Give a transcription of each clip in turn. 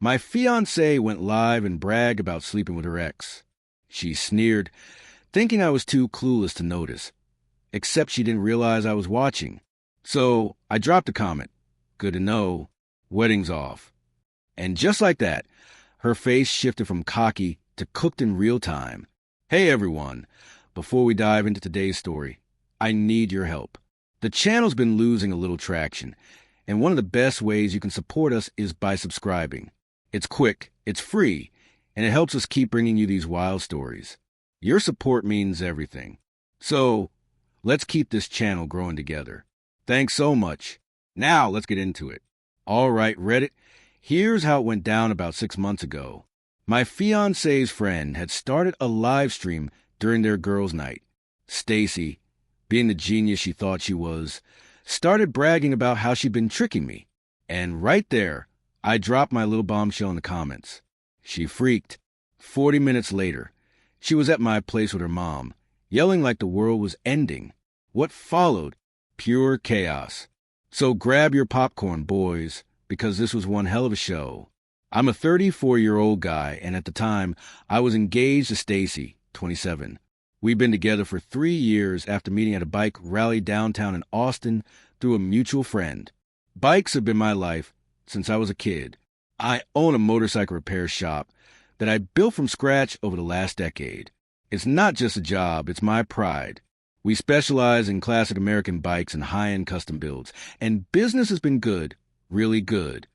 My fiancée went live and bragged about sleeping with her ex. She sneered, thinking I was too clueless to notice, except she didn't realize I was watching. So I dropped a comment. Good to know. Wedding's off. And just like that, her face shifted from cocky to cooked in real time. Hey everyone, before we dive into today's story, I need your help. The channel's been losing a little traction, and one of the best ways you can support us is by subscribing. It's quick, it's free, and it helps us keep bringing you these wild stories. Your support means everything. So, let's keep this channel growing together. Thanks so much. Now, let's get into it. All right, Reddit, here's how it went down about 6 months ago. My fiancé's friend had started a live stream during their girls' night. Stacy, being the genius she thought she was, started bragging about how she'd been tricking me. And right there, I dropped my little bombshell in the comments. She freaked. 40 minutes later, she was at my place with her mom, yelling like the world was ending. What followed? Pure chaos. So grab your popcorn, boys, because this was one hell of a show. I'm a 34-year-old guy, and at the time, I was engaged to Stacy, 27. We'd been together for 3 years after meeting at a bike rally downtown in Austin through a mutual friend. Bikes have been my life since I was a kid. I own a motorcycle repair shop that I built from scratch over the last decade. It's not just a job, it's my pride. We specialize in classic American bikes and high-end custom builds, and business has been good, really good.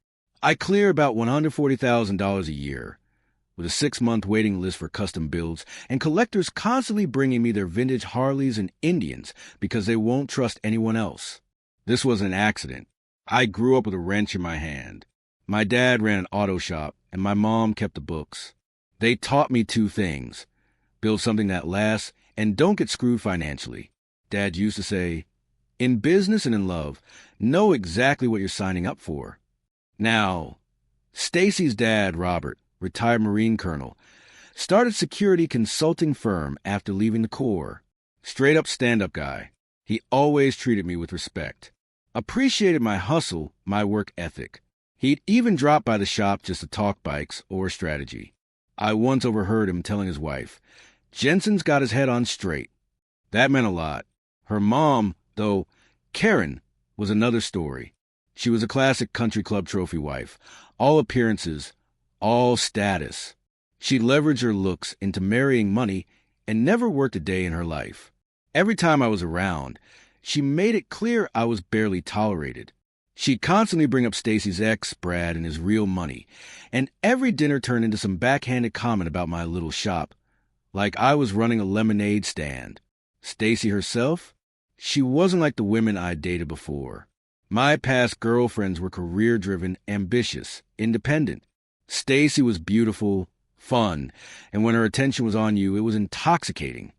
I clear about $140,000 a year, with a 6-month waiting list for custom builds, and collectors constantly bringing me their vintage Harleys and Indians because they won't trust anyone else. This was an accident. I grew up with a wrench in my hand. My dad ran an auto shop, and my mom kept the books. They taught me 2 things. Build something that lasts, and don't get screwed financially. Dad used to say, in business and in love, know exactly what you're signing up for. Now, Stacy's dad, Robert, retired Marine colonel, started security consulting firm after leaving the Corps. Straight up stand-up guy. He always treated me with respect. Appreciated my hustle, my work ethic. He'd even drop by the shop just to talk bikes or strategy. I once overheard him telling his wife, Jensen's got his head on straight. That meant a lot. Her mom, though, Karen, was another story. She was a classic country club trophy wife. All appearances, all status. She leveraged her looks into marrying money and never worked a day in her life. Every time I was around, she made it clear I was barely tolerated. She'd constantly bring up Stacy's ex, Brad, and his real money, and every dinner turned into some backhanded comment about my little shop, like I was running a lemonade stand. Stacy herself? She wasn't like the women I'd dated before. My past girlfriends were career-driven, ambitious, independent. Stacy was beautiful, fun, and when her attention was on you, it was intoxicating,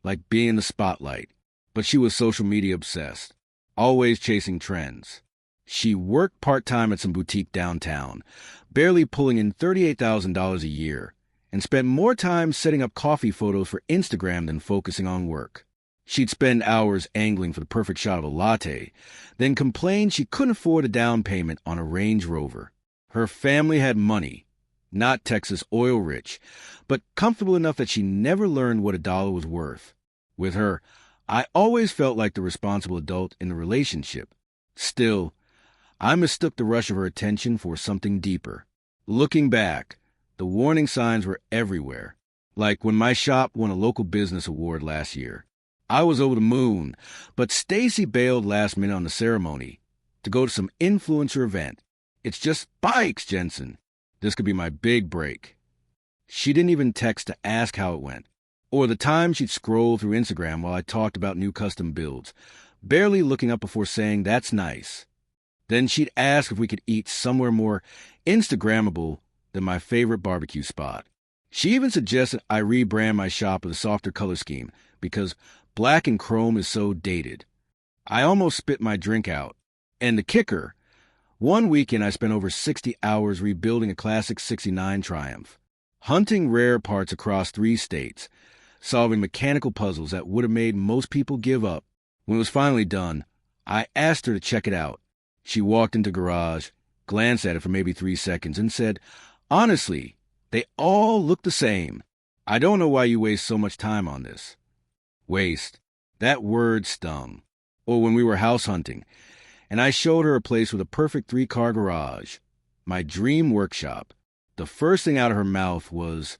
like being in the spotlight. But she was social media obsessed, always chasing trends. She worked part-time at some boutique downtown, barely pulling in $38,000 a year, and spent more time setting up coffee photos for Instagram than focusing on work. She'd spend hours angling for the perfect shot of a latte, then complain she couldn't afford a down payment on a Range Rover. Her family had money, not Texas oil rich, but comfortable enough that she never learned what a dollar was worth. With her, I always felt like the responsible adult in the relationship. Still, I mistook the rush of her attention for something deeper. Looking back, the warning signs were everywhere, like when my shop won a local business award last year. I was over the moon, but Stacy bailed last minute on the ceremony to go to some influencer event. It's just bikes, Jensen. This could be my big break. She didn't even text to ask how it went, or the time she'd scroll through Instagram while I talked about new custom builds, barely looking up before saying, that's nice. Then she'd ask if we could eat somewhere more Instagrammable than my favorite barbecue spot. She even suggested I rebrand my shop with a softer color scheme because black and chrome is so dated. I almost spit my drink out. And the kicker, one weekend I spent over 60 hours rebuilding a classic '69 Triumph, hunting rare parts across 3 states, solving mechanical puzzles that would have made most people give up. When it was finally done, I asked her to check it out. She walked into the garage, glanced at it for maybe 3 seconds, and said, Honestly, they all look the same. I don't know why you waste so much time on this. Waste. That word stung. Or when we were house hunting, and I showed her a place with a perfect 3-car garage. My dream workshop. The first thing out of her mouth was,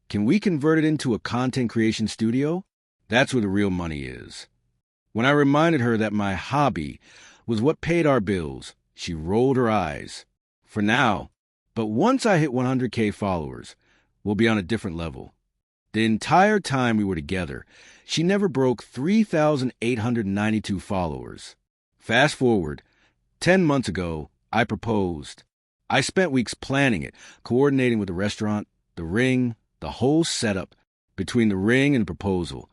"Can we convert it into a content creation studio?" That's where the real money is. When I reminded her that my hobby was what paid our bills, she rolled her eyes. For now. But once I hit 100K followers, we'll be on a different level. The entire time we were together, she never broke 3,892 followers. Fast forward, 10 months ago, I proposed. I spent weeks planning it, coordinating with the restaurant, the ring, the whole setup. Between the ring and proposal,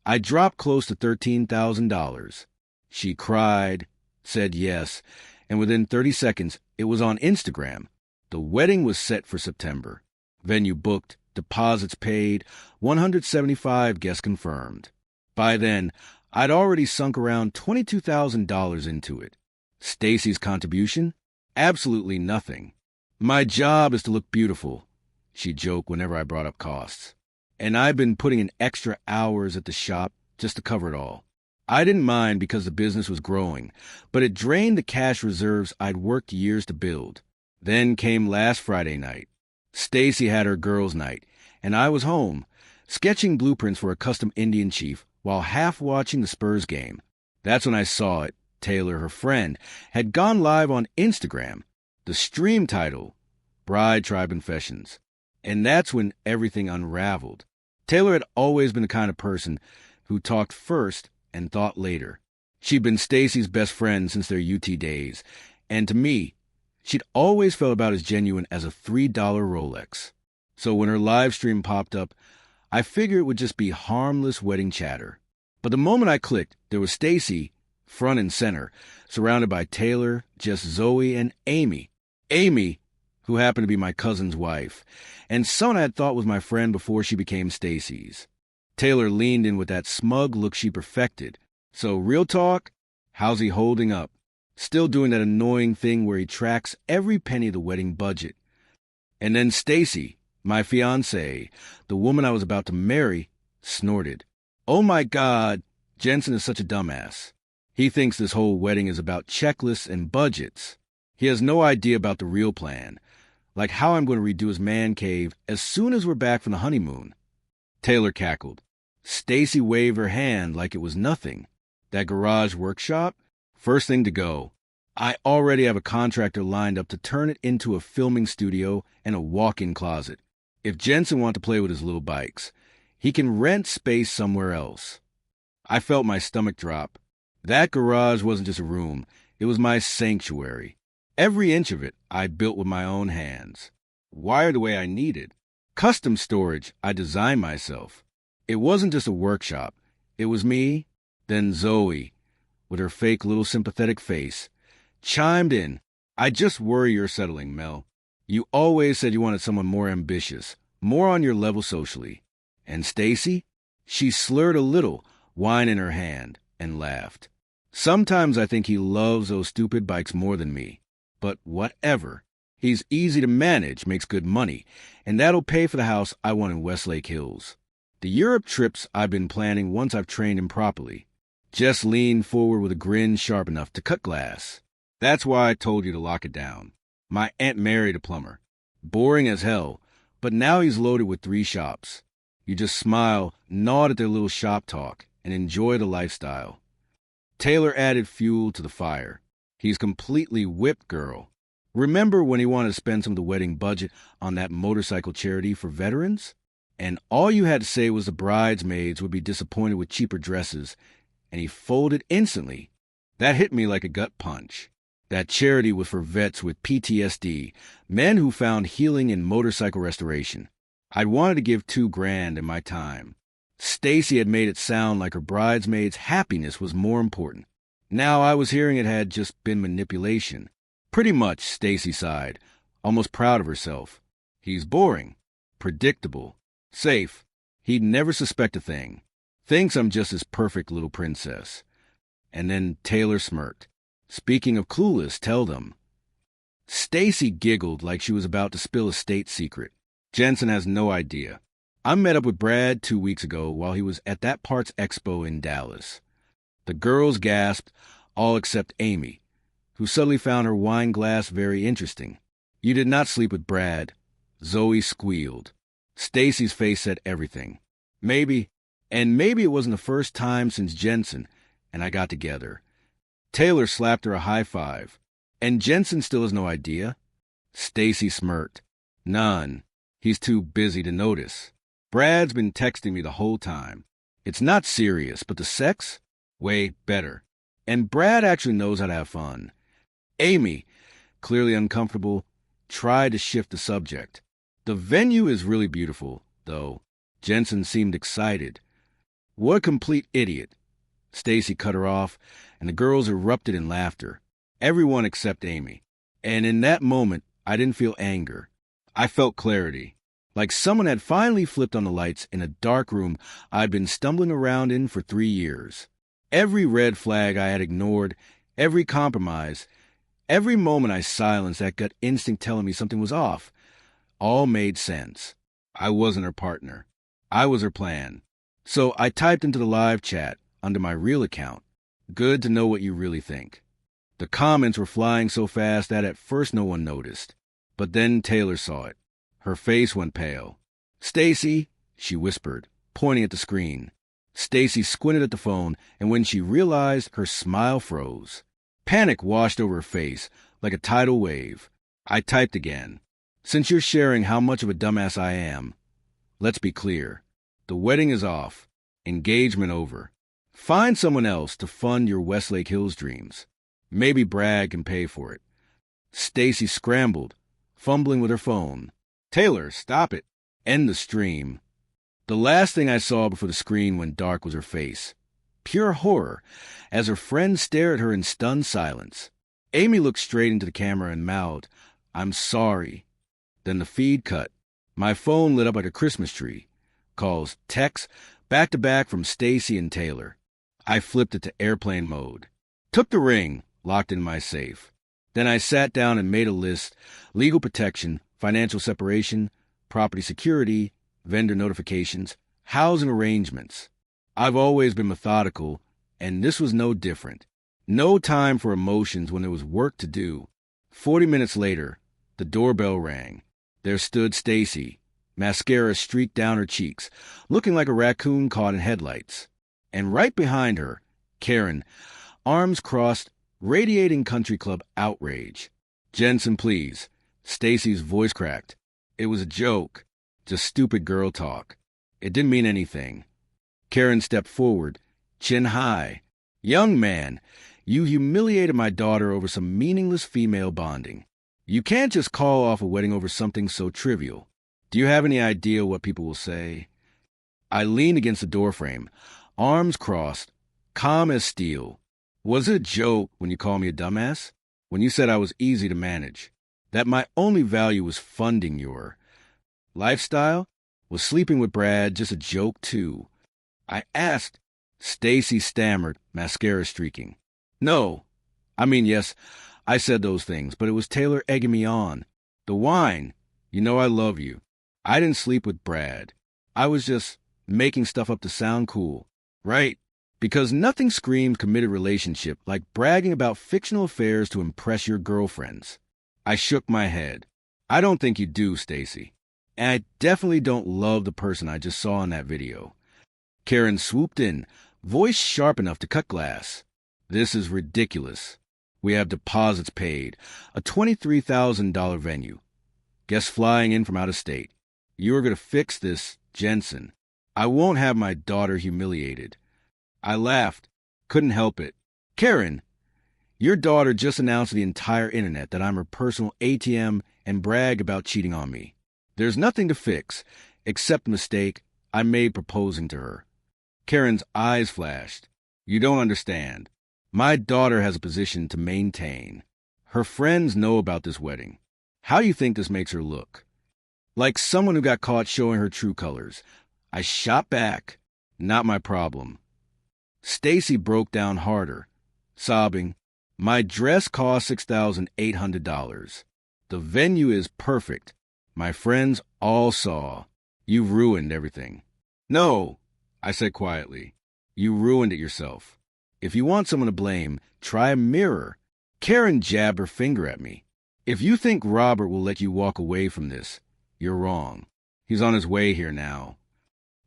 I dropped close to $13,000. She cried, said yes, and within 30 seconds, it was on Instagram. The wedding was set for September. Venue booked, deposits paid, 175 guests confirmed. By then, I'd already sunk around $22,000 into it. Stacy's contribution? Absolutely nothing. "My job is to look beautiful," she'd joke whenever I brought up costs. And I've been putting in extra hours at the shop just to cover it all. I didn't mind because the business was growing, but it drained the cash reserves I'd worked years to build. Then came last Friday night. Stacy had her girls' night, and I was home, sketching blueprints for a custom Indian chief while half watching the Spurs game. That's when I saw it. Taylor, her friend, had gone live on Instagram. The stream title, Bride Tribe Confessions. And that's when everything unraveled. Taylor had always been the kind of person who talked first and thought later. She'd been Stacy's best friend since their UT days, and to me, she'd always felt about as genuine as a $3 Rolex. So when her live stream popped up, I figured it would just be harmless wedding chatter. But the moment I clicked, there was Stacy, front and center, surrounded by Taylor, Jess, Zoe, and Amy. Amy, who happened to be my cousin's wife, and someone I had thought was my friend before she became Stacy's. Taylor leaned in with that smug look she perfected. So, real talk, how's he holding up? Still doing that annoying thing where he tracks every penny of the wedding budget. And then Stacy, my fiancée, the woman I was about to marry, snorted. "Oh my God, Jensen is such a dumbass. He thinks this whole wedding is about checklists and budgets. He has no idea about the real plan, like how I'm going to redo his man cave as soon as we're back from the honeymoon." Taylor cackled. Stacy waved her hand like it was nothing. "That garage workshop? First thing to go. I already have a contractor lined up to turn it into a filming studio and a walk-in closet. If Jensen wants to play with his little bikes, he can rent space somewhere else." I felt my stomach drop. That garage wasn't just a room. It was my sanctuary. Every inch of it I built with my own hands. Wired the way I needed. Custom storage I designed myself. It wasn't just a workshop. It was me, then Zoe, with her fake little sympathetic face, chimed in. "I just worry you're settling, Mel. You always said you wanted someone more ambitious, more on your level socially." And Stacy? She slurred a little, wine in her hand, and laughed. "Sometimes I think he loves those stupid bikes more than me. But whatever. He's easy to manage, makes good money, and that'll pay for the house I want in Westlake Hills. The Europe trips I've been planning once I've trained him properly." Jess leaned forward with a grin sharp enough to cut glass. "That's why I told you to lock it down. My Aunt married a plumber. Boring as hell, but now he's loaded with 3 shops. You just smile, nod at their little shop talk, and enjoy the lifestyle." Taylor added fuel to the fire. "He's completely whipped, girl. Remember when he wanted to spend some of the wedding budget on that motorcycle charity for veterans? And all you had to say was the bridesmaids would be disappointed with cheaper dresses, and he folded instantly. That hit me like a gut punch. That charity was for vets with PTSD, men who found healing in motorcycle restoration. I'd wanted to give $2,000 in my time. Stacy had made it sound like her bridesmaid's happiness was more important. Now I was hearing it had just been manipulation. "Pretty much," Stacy sighed, almost proud of herself. "He's boring, predictable, safe. He'd never suspect a thing. Thinks I'm just his perfect little princess." And then Taylor smirked. "Speaking of clueless, tell them." Stacy giggled like she was about to spill a state secret. Jensen has no idea. I met up with Brad 2 weeks ago while he was at that Parts Expo in Dallas. The girls gasped, all except Amy, who suddenly found her wine glass very interesting. You did not sleep with Brad. Zoe squealed. Stacy's face said everything. Maybe, and maybe it wasn't the first time since Jensen and I got together. Taylor slapped her a high five. And Jensen still has no idea? Stacy smirked. None. He's too busy to notice. Brad's been texting me the whole time. It's not serious, but the sex? Way better. And Brad actually knows how to have fun. Amy, clearly uncomfortable, tried to shift the subject. The venue is really beautiful, though. Jensen seemed excited. What a complete idiot. Stacy cut her off, and the girls erupted in laughter. Everyone except Amy. And in that moment, I didn't feel anger. I felt clarity. Like someone had finally flipped on the lights in a dark room I'd been stumbling around in for 3 years. Every red flag I had ignored, every compromise, every moment I silenced that gut instinct telling me something was off, all made sense. I wasn't her partner. I was her plan. So I typed into the live chat under my real account, "Good to know what you really think." The comments were flying so fast that at first no one noticed. But then Taylor saw it. Her face went pale. "Stacy," she whispered, pointing at the screen. Stacy squinted at the phone, and when she realized, her smile froze. Panic washed over her face like a tidal wave. I typed again. "Since you're sharing how much of a dumbass I am, let's be clear. The wedding is off. Engagement over. Find someone else to fund your Westlake Hills dreams. Maybe Brad can pay for it." Stacy scrambled, fumbling with her phone. "Taylor, stop it. End the stream." The last thing I saw before the screen went dark was her face. Pure horror, as her friend stared at her in stunned silence. Amy looked straight into the camera and mouthed, "I'm sorry." Then the feed cut. My phone lit up like a Christmas tree. Calls, texts, back-to-back from Stacy and Taylor. I flipped it to airplane mode. Took the ring, locked in my safe. Then I sat down and made a list: legal protection, financial separation, property security, vendor notifications, housing arrangements. I've always been methodical, and this was no different. No time for emotions when there was work to do. 40 minutes later, the doorbell rang. There stood Stacy, mascara streaked down her cheeks, looking like a raccoon caught in headlights. And right behind her, Karen, arms crossed, radiating country club outrage. "Jensen, please." Stacy's voice cracked. "It was a joke. Just stupid girl talk. It didn't mean anything." Karen stepped forward, chin high. "Young man, you humiliated my daughter over some meaningless female bonding. You can't just call off a wedding over something so trivial. Do you have any idea what people will say?" I leaned against the doorframe, arms crossed, calm as steel. "Was it a joke when you called me a dumbass? When you said I was easy to manage? That my only value was funding your lifestyle? Was sleeping with Brad just a joke too?" I asked. Stacy stammered, mascara streaking. "No. I mean, yes, I said those things, but it was Taylor egging me on. The wine. You know I love you. I didn't sleep with Brad. I was just making stuff up to sound cool. Right? Because nothing screams committed relationship like bragging about fictional affairs to impress your girlfriends." I shook my head. "I don't think you do, Stacy. And I definitely don't love the person I just saw in that video." Karen swooped in, voice sharp enough to cut glass. "This is ridiculous. We have deposits paid, a $23,000 venue. Guests flying in from out of state. You are going to fix this, Jensen. I won't have my daughter humiliated." I laughed. Couldn't help it. "Karen, your daughter just announced to the entire internet that I'm her personal ATM and brag about cheating on me. There's nothing to fix, except the mistake I made proposing to her." Karen's eyes flashed. "You don't understand. My daughter has a position to maintain. Her friends know about this wedding. How do you think this makes her look? Like someone who got caught showing her true colors." I shot back. "Not my problem." Stacy broke down harder, sobbing. "My dress cost $6,800. The venue is perfect. My friends all saw. You've ruined everything. No, I said quietly. You ruined it yourself. If you want someone to blame, try a mirror. Karen jabbed her finger at me. If you think Robert will let you walk away from this, you're wrong. He's on his way here now.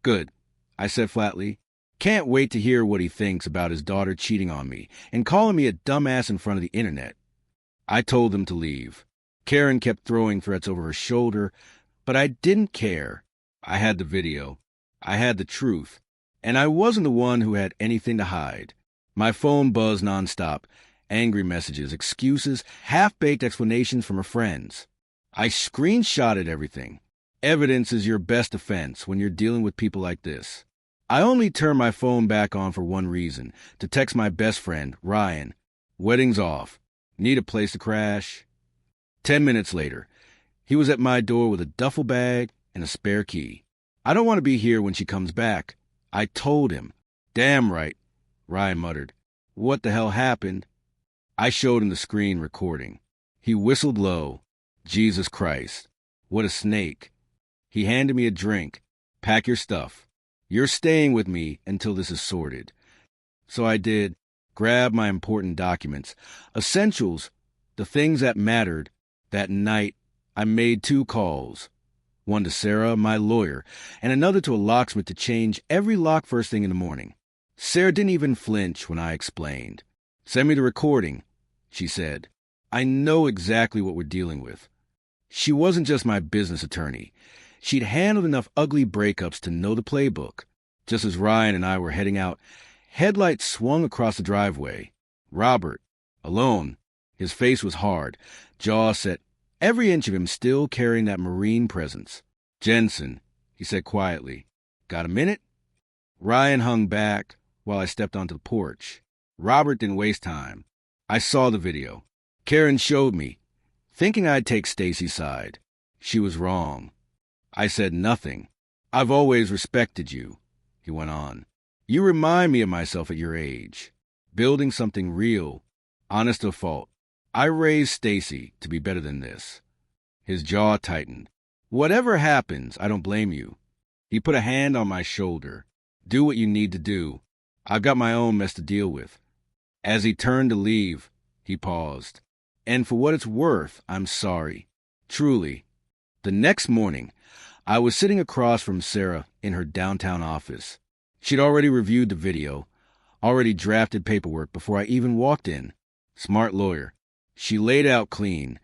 Good, I said flatly. Can't wait to hear what he thinks about his daughter cheating on me and calling me a dumbass in front of the internet. I told them to leave. Karen kept throwing threats over her shoulder, but I didn't care. I had the video. I had the truth. And I wasn't the one who had anything to hide. My phone buzzed nonstop. Angry messages, excuses, half-baked explanations from her friends. I screenshotted everything. Evidence is your best defense when you're dealing with people like this. I only turned my phone back on for one reason, to text my best friend, Ryan. Wedding's off. Need a place to crash? 10 minutes later, he was at my door with a duffel bag and a spare key. I don't want to be here when she comes back. I told him. Damn right, Ryan muttered. What the hell happened? I showed him the screen recording. He whistled low. Jesus Christ. What a snake. He handed me a drink. Pack your stuff. You're staying with me until this is sorted. So I did. Grabbed my important documents. Essentials. The things that mattered. That night, I made 2 calls. One to Sarah, my lawyer, and another to a locksmith to change every lock first thing in the morning. Sarah didn't even flinch when I explained. Send me the recording, she said. I know exactly what we're dealing with. She wasn't just my business attorney. She'd handled enough ugly breakups to know the playbook. Just as Ryan and I were heading out, headlights swung across the driveway. Robert, alone. His face was hard, jaw set, every inch of him still carrying that marine presence. Jensen, he said quietly. Got a minute? Ryan hung back while I stepped onto the porch. Robert didn't waste time. I saw the video. Karen showed me, thinking I'd take Stacy's side. She was wrong. I said nothing. I've always respected you, he went on. You remind me of myself at your age. Building something real, honest of fault. I raised Stacy to be better than this. His jaw tightened. Whatever happens, I don't blame you. He put a hand on my shoulder. Do what you need to do. I've got my own mess to deal with. As he turned to leave, he paused. And for what it's worth, I'm sorry. Truly. The next morning, I was sitting across from Sarah in her downtown office. She'd already reviewed the video, already drafted paperwork before I even walked in. Smart lawyer. She laid out clean.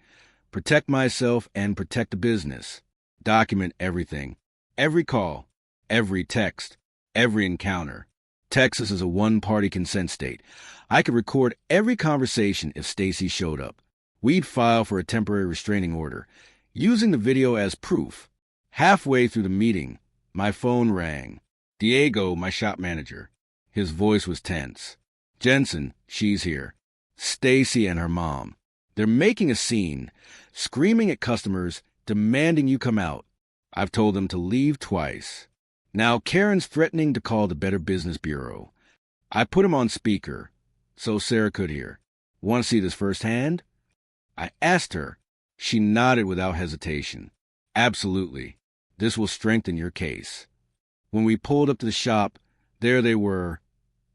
Protect myself and protect the business. Document everything. Every call. Every text. Every encounter. Texas is a one-party consent state. I could record every conversation if Stacy showed up. We'd file for a temporary restraining order, using the video as proof. Halfway through the meeting, my phone rang. Diego, my shop manager. His voice was tense. Jensen, she's here. Stacy and her mom. They're making a scene, screaming at customers, demanding you come out. I've told them to leave twice. Now Karen's threatening to call the Better Business Bureau. I put him on speaker, so Sarah could hear. Want to see this firsthand? I asked her. She nodded without hesitation. Absolutely. This will strengthen your case. When we pulled up to the shop, there they were.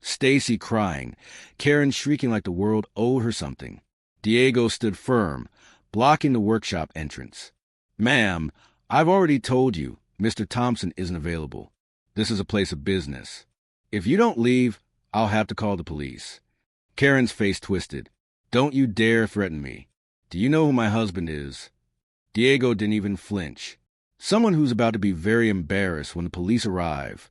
Stacy crying, Karen shrieking like the world owed her something. Diego stood firm, blocking the workshop entrance. Ma'am, I've already told you, Mr. Thompson isn't available. This is a place of business. If you don't leave, I'll have to call the police. Karen's face twisted. Don't you dare threaten me. Do you know who my husband is? Diego didn't even flinch. Someone who's about to be very embarrassed when the police arrive.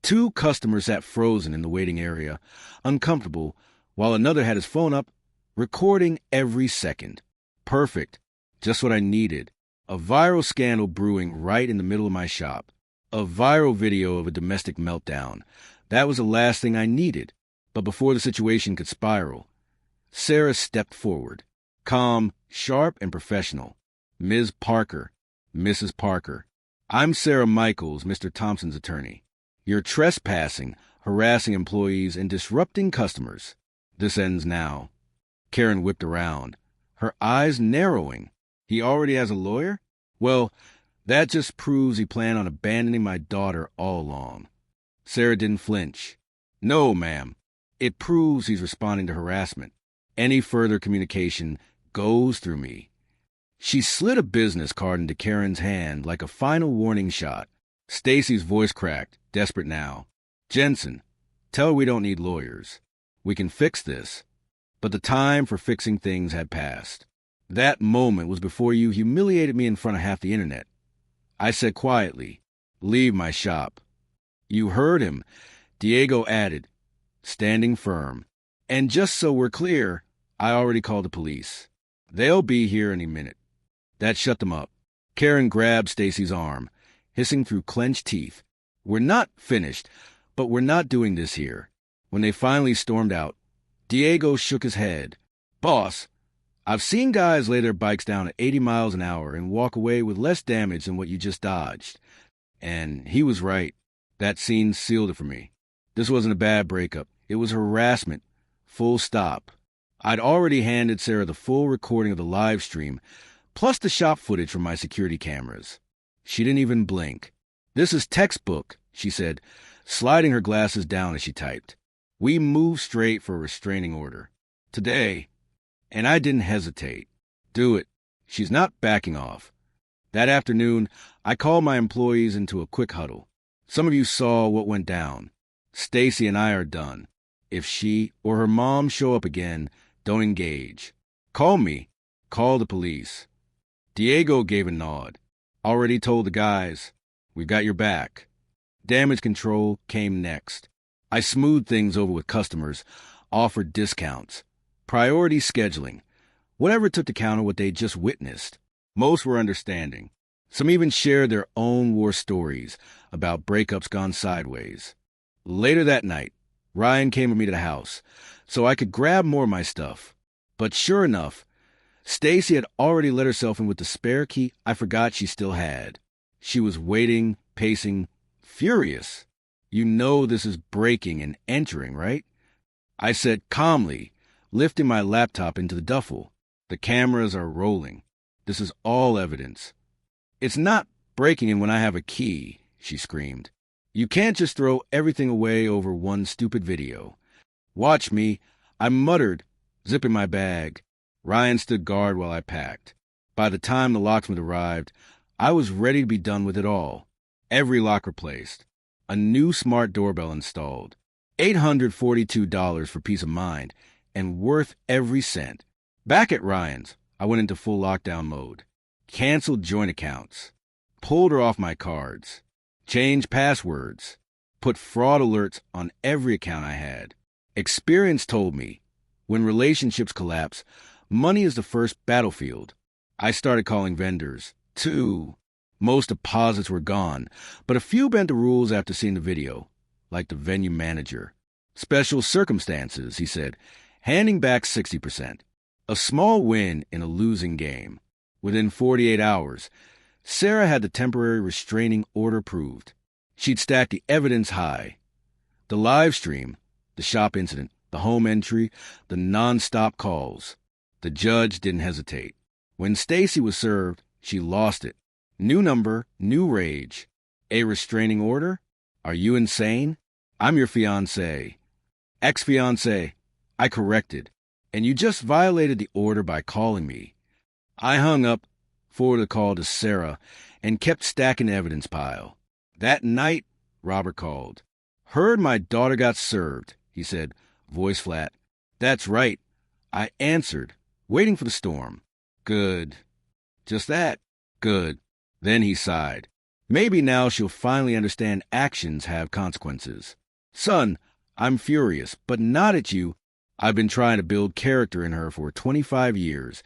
2 customers sat frozen in the waiting area, uncomfortable, while another had his phone up, recording every second. Perfect. Just what I needed. A viral scandal brewing right in the middle of my shop. A viral video of a domestic meltdown. That was the last thing I needed. But before the situation could spiral, Sarah stepped forward. Calm, sharp, and professional. Ms. Parker. Mrs. Parker. I'm Sarah Michaels, Mr. Thompson's attorney. You're trespassing, harassing employees, and disrupting customers. This ends now. Karen whipped around, her eyes narrowing. He already has a lawyer? Well, that just proves he planned on abandoning my daughter all along. Sarah didn't flinch. No, ma'am. It proves he's responding to harassment. Any further communication goes through me. She slid a business card into Karen's hand like a final warning shot. Stacy's voice cracked, desperate now. Jensen, tell her we don't need lawyers. We can fix this. But the time for fixing things had passed. That moment was before you humiliated me in front of half the internet. I said quietly, leave my shop. You heard him, Diego added, standing firm. And just so we're clear, I already called the police. They'll be here any minute. That shut them up. Karen grabbed Stacy's arm, hissing through clenched teeth. We're not finished, but we're not doing this here. When they finally stormed out, Diego shook his head. Boss, I've seen guys lay their bikes down at 80 miles an hour and walk away with less damage than what you just dodged. And he was right. That scene sealed it for me. This wasn't a bad breakup. It was harassment. Full stop. I'd already handed Sarah the full recording of the live stream, plus the shop footage from my security cameras. She didn't even blink. This is textbook, she said, sliding her glasses down as she typed. We move straight for a restraining order. Today. And I didn't hesitate. Do it. She's not backing off. That afternoon, I called my employees into a quick huddle. Some of you saw what went down. Stacy and I are done. If she or her mom show up again, don't engage. Call me. Call the police. Diego gave a nod. Already told the guys, we've got your back. Damage control came next. I smoothed things over with customers, offered discounts. Priority scheduling. Whatever it took to counter what they just witnessed. Most were understanding. Some even shared their own war stories about breakups gone sideways. Later that night, Ryan came with me to the house, so I could grab more of my stuff. But sure enough, Stacy had already let herself in with the spare key I forgot she still had. She was waiting, pacing, furious. You know this is breaking and entering, right? I said calmly, lifting my laptop into the duffel. The cameras are rolling. This is all evidence. It's not breaking in when I have a key, she screamed. You can't just throw everything away over one stupid video. Watch me, I muttered, zipping my bag. Ryan stood guard while I packed. By the time the locksmith arrived, I was ready to be done with it all. Every lock replaced. A new smart doorbell installed. $842 for peace of mind, and worth every cent. Back at Ryan's, I went into full lockdown mode. Canceled joint accounts. Pulled her off my cards. Changed passwords. Put fraud alerts on every account I had. Experience told me, when relationships collapse, money is the first battlefield. I started calling vendors, too. Most deposits were gone, but a few bent the rules after seeing the video, like the venue manager. Special circumstances, he said, handing back 60%. A small win in a losing game. Within 48 hours, Sarah had the temporary restraining order proved. She'd stacked the evidence high. The live stream, the shop incident, the home entry, the non-stop calls. The judge didn't hesitate. When Stacy was served, she lost it. New number, new rage. A restraining order? Are you insane? I'm your fiancé. Ex-fiancé. I corrected. And you just violated the order by calling me. I hung up, forwarded the call to Sarah, and kept stacking the evidence pile. That night, Robert called. Heard my daughter got served, he said, voice flat. That's right. I answered, waiting for the storm. Good. Just that. Good. Then he sighed. Maybe now she'll finally understand actions have consequences. Son, I'm furious, but not at you. I've been trying to build character in her for 25 years,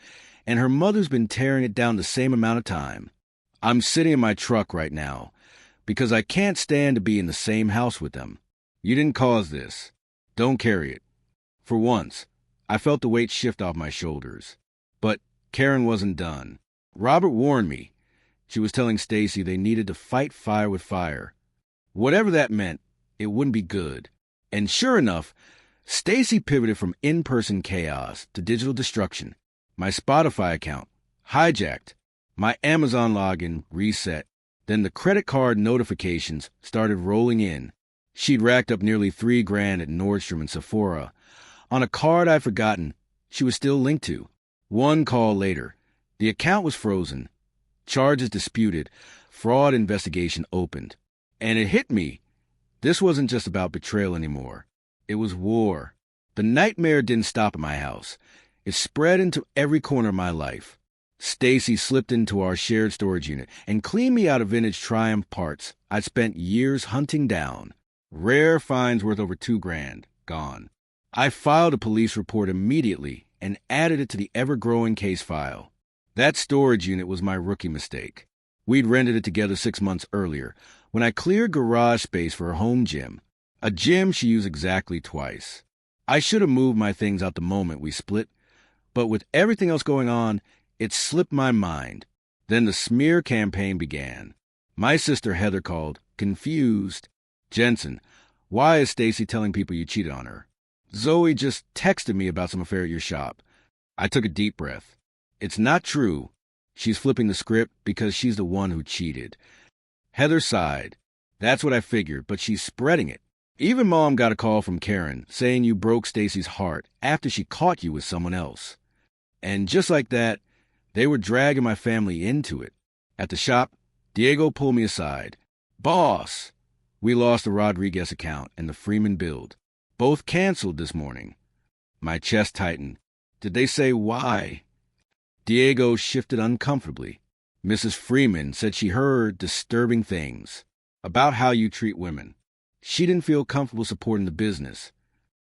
and her mother's been tearing it down the same amount of time. I'm sitting in my truck right now, because I can't stand to be in the same house with them. You didn't cause this. Don't carry it. For once, I felt the weight shift off my shoulders. But Karen wasn't done. Robert warned me. She was telling Stacy they needed to fight fire with fire. Whatever that meant, it wouldn't be good. And sure enough, Stacy pivoted from in-person chaos to digital destruction. My Spotify account, Hijacked. My Amazon login reset. Then the credit card notifications started rolling in. She'd racked up nearly $3,000 at Nordstrom and Sephora. On a card I'd forgotten she was still linked to. One call later, the account was frozen. Charges disputed. Fraud investigation opened. And it hit me. This wasn't just about betrayal anymore. It was war. The nightmare didn't stop at my house. It spread into every corner of my life. Stacy slipped into our shared storage unit and cleaned me out of vintage Triumph parts I'd spent years hunting down. Rare finds worth over $2,000, gone. I filed a police report immediately and added it to the ever-growing case file. That storage unit was my rookie mistake. We'd rented it together 6 months earlier, when I cleared garage space for a home gym, a gym she used exactly twice. I should have moved my things out the moment we split, but with everything else going on, it slipped my mind. Then the smear campaign began. My sister Heather called, confused. Jensen, why is Stacy telling people you cheated on her? Zoe just texted me about some affair at your shop. I took a deep breath. It's not true. She's flipping the script because she's the one who cheated. Heather sighed. That's what I figured, but she's spreading it. Even Mom got a call from Karen saying you broke Stacy's heart after she caught you with someone else. And just like that, they were dragging my family into it. At the shop, Diego pulled me aside. Boss! We lost the Rodriguez account and the Freeman build. Both canceled this morning. My chest tightened. Did they say why? Diego shifted uncomfortably. Mrs. Freeman said she heard disturbing things about how you treat women. She didn't feel comfortable supporting the business.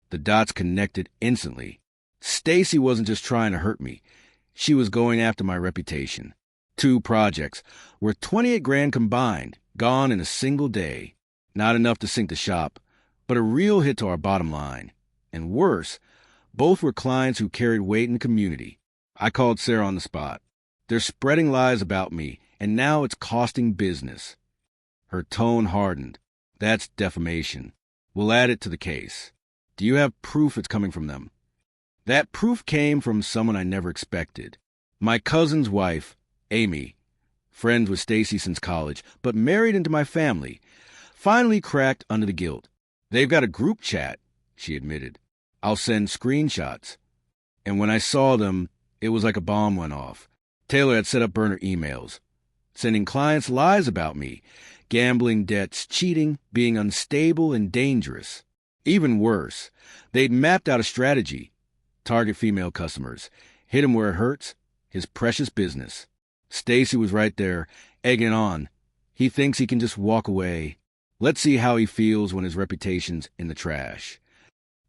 The dots connected instantly. Stacy wasn't just trying to hurt me. She was going after my reputation. 2 projects, worth $28,000 combined, gone in a single day. Not enough to sink the shop, but a real hit to our bottom line. And worse, both were clients who carried weight in the community. I called Sarah on the spot. They're spreading lies about me, and now it's costing business. Her tone hardened. That's defamation. We'll add it to the case. Do you have proof it's coming from them? That proof came from someone I never expected. My cousin's wife, Amy, friends with Stacy since college, but married into my family, finally cracked under the guilt. They've got a group chat, she admitted. I'll send screenshots. And when I saw them, it was like a bomb went off. Taylor had set up burner emails, sending clients lies about me, gambling debts, cheating, being unstable and dangerous. Even worse, they'd mapped out a strategy. Target female customers, hit him where it hurts, his precious business. Stacy was right there, egging on. He thinks he can just walk away. Let's see how he feels when his reputation's in the trash.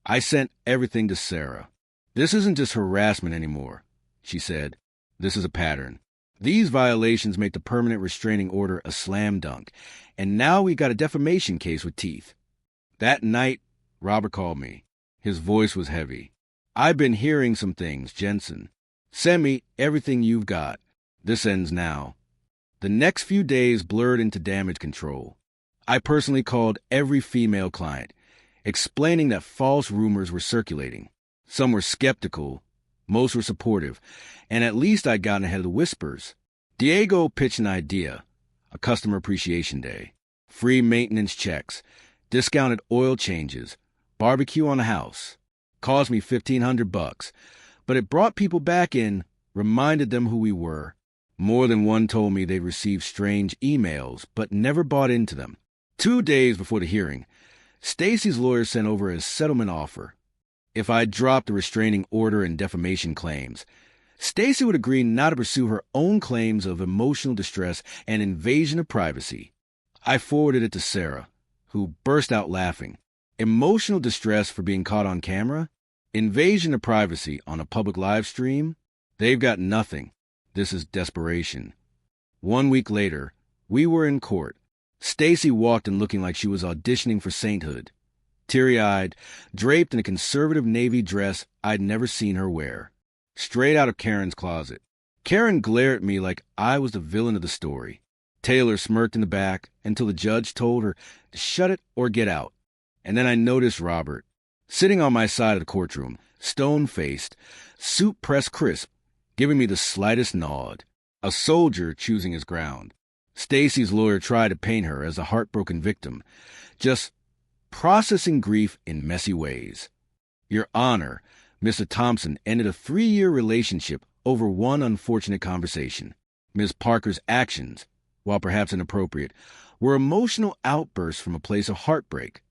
I sent everything to Sarah. This isn't just harassment anymore, she said. This is a pattern. These violations make the permanent restraining order a slam dunk, and now we got a defamation case with teeth. That night, Robert called me. His voice was heavy. I've been hearing some things, Jensen. Send me everything you've got. This ends now. The next few days blurred into damage control. I personally called every female client, explaining that false rumors were circulating. Some were skeptical, most were supportive, and at least I'd gotten ahead of the whispers. Diego pitched an idea, a customer appreciation day, free maintenance checks, discounted oil changes, barbecue on the house. Cost me $1,500, but it brought people back in, reminded them who we were. More than one told me they'd received strange emails, but never bought into them. 2 days before the hearing, Stacy's lawyer sent over a settlement offer. If I dropped the restraining order and defamation claims, Stacy would agree not to pursue her own claims of emotional distress and invasion of privacy. I forwarded it to Sarah, who burst out laughing. Emotional distress for being caught on camera? Invasion of privacy on a public live stream? They've got nothing. This is desperation. 1 week later, we were in court. Stacy walked in looking like she was auditioning for sainthood. Teary-eyed, draped in a conservative navy dress I'd never seen her wear. Straight out of Karen's closet. Karen glared at me like I was the villain of the story. Taylor smirked in the back until the judge told her to shut it or get out. And then I noticed Robert, sitting on my side of the courtroom, stone-faced, suit pressed crisp, giving me the slightest nod. A soldier choosing his ground. Stacy's lawyer tried to paint her as a heartbroken victim, just processing grief in messy ways. Your Honor, Mr. Thompson ended a 3-year relationship over one unfortunate conversation. Ms. Parker's actions, while perhaps inappropriate, were emotional outbursts from a place of heartbreak.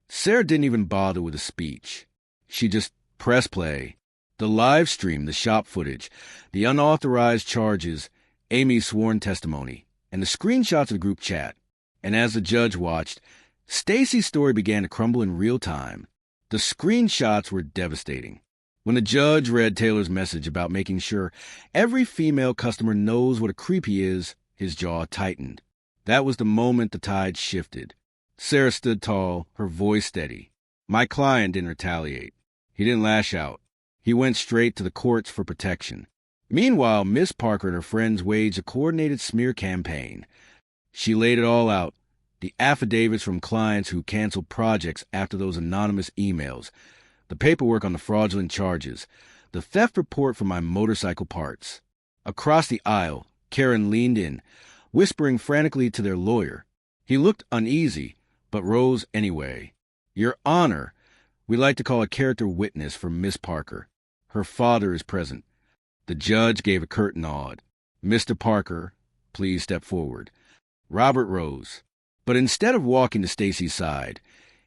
Sarah didn't even bother with a speech. She just pressed play. The live stream, the shop footage, the unauthorized charges, Amy's sworn testimony, and the screenshots of the group chat. And as the judge watched, Stacy's story began to crumble in real time. The screenshots were devastating. When the judge read Taylor's message about making sure every female customer knows what a creep he is, his jaw tightened. That was the moment the tide shifted. Sarah stood tall, her voice steady. My client didn't retaliate. He didn't lash out. He went straight to the courts for protection. Meanwhile, Miss Parker and her friends waged a coordinated smear campaign. She laid it all out. The affidavits from clients who canceled projects after those anonymous emails, the paperwork on the fraudulent charges, the theft report for my motorcycle parts. Across the aisle, Karen leaned in, whispering frantically to their lawyer. He looked uneasy, but rose anyway. Your Honor, we'd like to call a character witness for Miss Parker. Her father is present. The judge gave a curt nod. Mr. Parker, please step forward. Robert rose. But instead of walking to Stacy's side,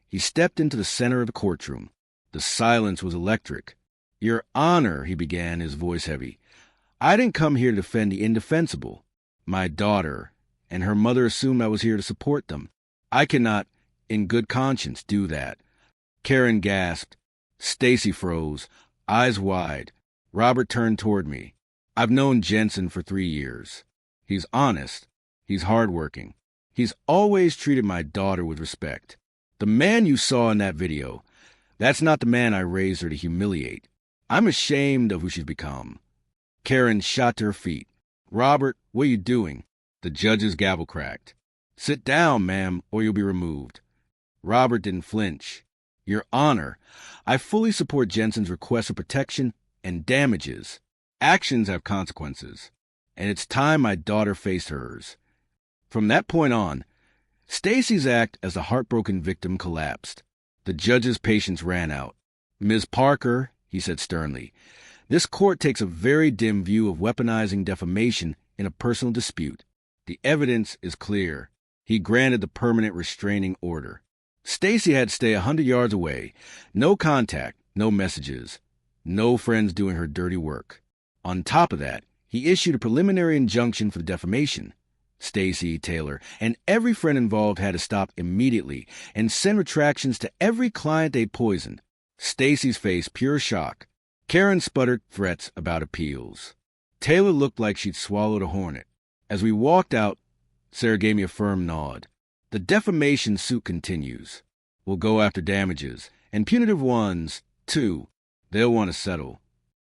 he stepped into the center of the courtroom. The silence was electric. Your Honor, he began, his voice heavy, I didn't come here to defend the indefensible. My daughter and her mother assumed I was here to support them. I cannot, in good conscience, do that. Karen gasped. Stacy froze, eyes wide. Robert turned toward me. I've known Jensen for 3 years. He's honest. He's hardworking. He's always treated my daughter with respect. The man you saw in that video, that's not the man I raised her to humiliate. I'm ashamed of who she's become. Karen shot to her feet. Robert, what are you doing? The judge's gavel cracked. Sit down, ma'am, or you'll be removed. Robert didn't flinch. Your Honor, I fully support Jensen's request for protection and damages. Actions have consequences, and it's time my daughter faced hers. From that point on, Stacy's act as a heartbroken victim collapsed. The judge's patience ran out. Ms. Parker, he said sternly, this court takes a very dim view of weaponizing defamation in a personal dispute. The evidence is clear. He granted the permanent restraining order. Stacy had to stay 100 yards away. No contact, no messages, no friends doing her dirty work. On top of that, he issued a preliminary injunction for the defamation. Stacy, Taylor, and every friend involved had to stop immediately and send retractions to every client they poisoned. Stacy's face pure shock. Karen sputtered threats about appeals. Taylor looked like she'd swallowed a hornet. As we walked out, Sarah gave me a firm nod. The defamation suit continues. We'll go after damages, and punitive ones, too. They'll want to settle.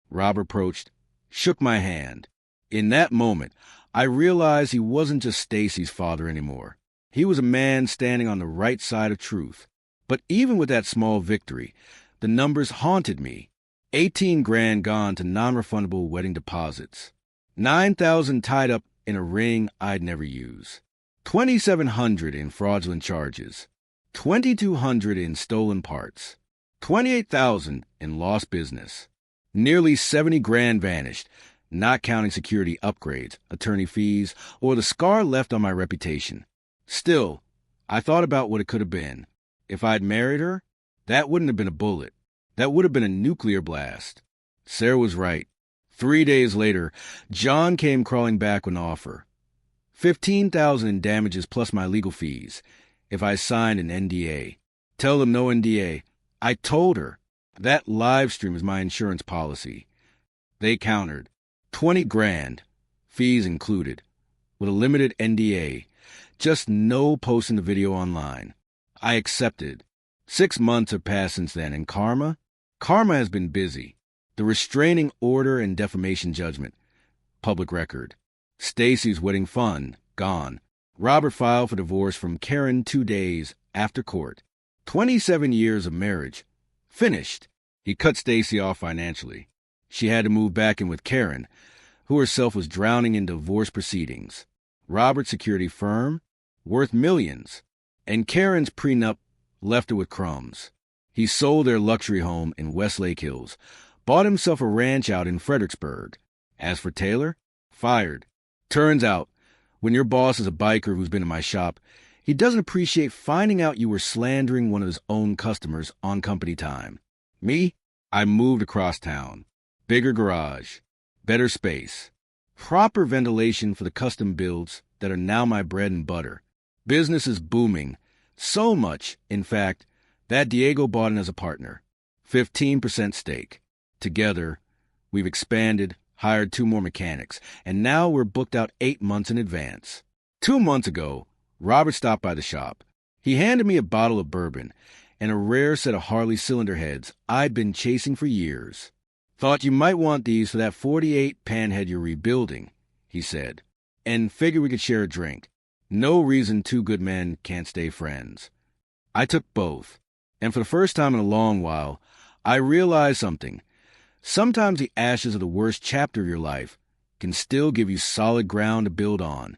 Rob approached, shook my hand. In that moment, I realized he wasn't just Stacy's father anymore. He was a man standing on the right side of truth. But even with that small victory, the numbers haunted me. 18 grand gone to non-refundable wedding deposits. 9,000 tied up in a ring I'd never use. 2,700 in fraudulent charges. 2,200 in stolen parts. 28,000 in lost business. Nearly 70 grand vanished, not counting security upgrades, attorney fees, or the scar left on my reputation. Still, I thought about what it could have been. If I'd married her, that wouldn't have been a bullet. That would have been a nuclear blast. Sarah was right. 3 days later, John came crawling back with an offer. $15,000 in damages plus my legal fees, if I signed an NDA. Tell them no NDA. I told her. That live stream is my insurance policy. They countered. 20 grand, fees included, with a limited NDA. Just no posting the video online. I accepted. 6 months have passed since then, and Karma has been busy. The restraining order and defamation judgment. Public record. Stacy's wedding fund, gone. Robert filed for divorce from Karen 2 days after court. 27 years of marriage. Finished. He cut Stacy off financially. She had to move back in with Karen. who herself was drowning in divorce proceedings. Robert's security firm, worth millions, and Karen's prenup left her with crumbs. He sold their luxury home in Westlake Hills, bought himself a ranch out in Fredericksburg. As for Taylor, fired. Turns out, when your boss is a biker who's been in my shop, he doesn't appreciate finding out you were slandering one of his own customers on company time. Me? I moved across town. Bigger garage, better space, proper ventilation for the custom builds that are now my bread and butter. Business is booming. So much, in fact, that Diego bought in as a partner. 15% stake. Together, we've expanded, hired 2 more mechanics, and now we're booked out 8 months in advance. 2 months ago, Robert stopped by the shop. He handed me a bottle of bourbon and a rare set of Harley cylinder heads I'd been chasing for years. "Thought you might want these for that 48 panhead you're rebuilding," he said, "and figured we could share a drink. No reason 2 good men can't stay friends." I took both, and for the first time in a long while, I realized something. Sometimes the ashes of the worst chapter of your life can still give you solid ground to build on.